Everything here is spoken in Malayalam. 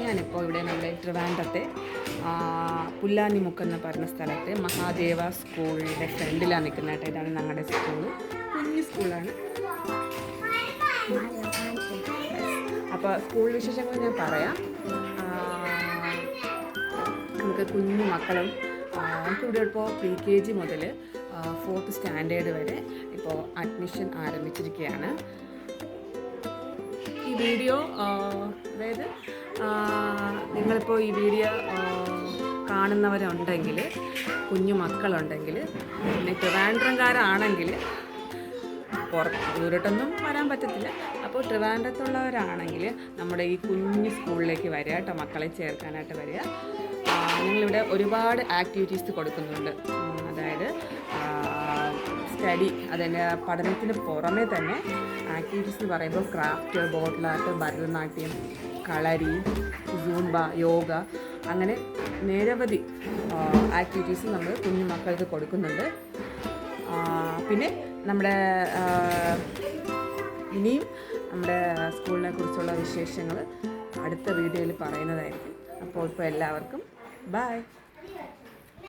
ഞാനിപ്പോൾ ഇവിടെ നമ്മുടെ ട്രിവാൻഡ്രത്തെ പുല്ലാനിമുക്ക് എന്ന് പറഞ്ഞ സ്ഥലത്ത് മഹാദേവ സ്കൂളിൻ്റെ ഫ്രണ്ടിലാണ് നിൽക്കുന്നതായിട്ട്. ഇതാണ് ഞങ്ങളുടെ സ്കൂള്, കുഞ്ഞു സ്കൂളാണ്. അപ്പോൾ സ്കൂൾ വിശേഷങ്ങൾ ഞാൻ പറയാം. നമുക്ക് കുഞ്ഞു മക്കളും നമുക്കിവിടെ ഇപ്പോൾ PKG മുതൽ 4th സ്റ്റാൻഡേർഡ് വരെ ഇപ്പോൾ അഡ്മിഷൻ ആരംഭിച്ചിരിക്കുകയാണ്. ഈ വീഡിയോ അതായത് നിങ്ങളിപ്പോൾ ഈ വീഡിയോ കാണുന്നവരുണ്ടെങ്കിൽ, കുഞ്ഞു മക്കളുണ്ടെങ്കിൽ, പിന്നെ ട്രിവാൻഡ്രംകാരാണെങ്കിൽ, ദൂരോട്ടൊന്നും വരാൻ പറ്റത്തില്ല. അപ്പോൾ ട്രിവാൻഡ്രത്തുള്ളവരാണെങ്കിൽ നമ്മുടെ ഈ കുഞ്ഞു സ്കൂളിലേക്ക് വരിക കേട്ടോ, മക്കളെ ചേർക്കാനായിട്ട് വരിക. ഞങ്ങളിവിടെ ഒരുപാട് ആക്ടിവിറ്റീസ് കൊടുക്കുന്നുണ്ട്. അതായത് സ്റ്റഡി, അതിൻ്റെ പഠനത്തിന് പുറമെ തന്നെ ആക്ടിവിറ്റീസ് എന്ന് പറയുമ്പോൾ ക്രാഫ്റ്റ്, ബോട്ടിൽ ആർട്ട്, ഭരതനാട്യം, കളരി, സൂംബ, യോഗ, അങ്ങനെ നിരവധി ആക്ടിവിറ്റീസ് നമ്മൾ കുഞ്ഞു മക്കൾക്ക് കൊടുക്കുന്നുണ്ട്. പിന്നെ നമ്മുടെ ഇനിയും നമ്മുടെ സ്കൂളിനെ കുറിച്ചുള്ള വിശേഷങ്ങൾ അടുത്ത വീഡിയോയിൽ പറയുന്നതായിരിക്കും. അപ്പോൾ ഇപ്പോൾ എല്ലാവർക്കും ബൈ.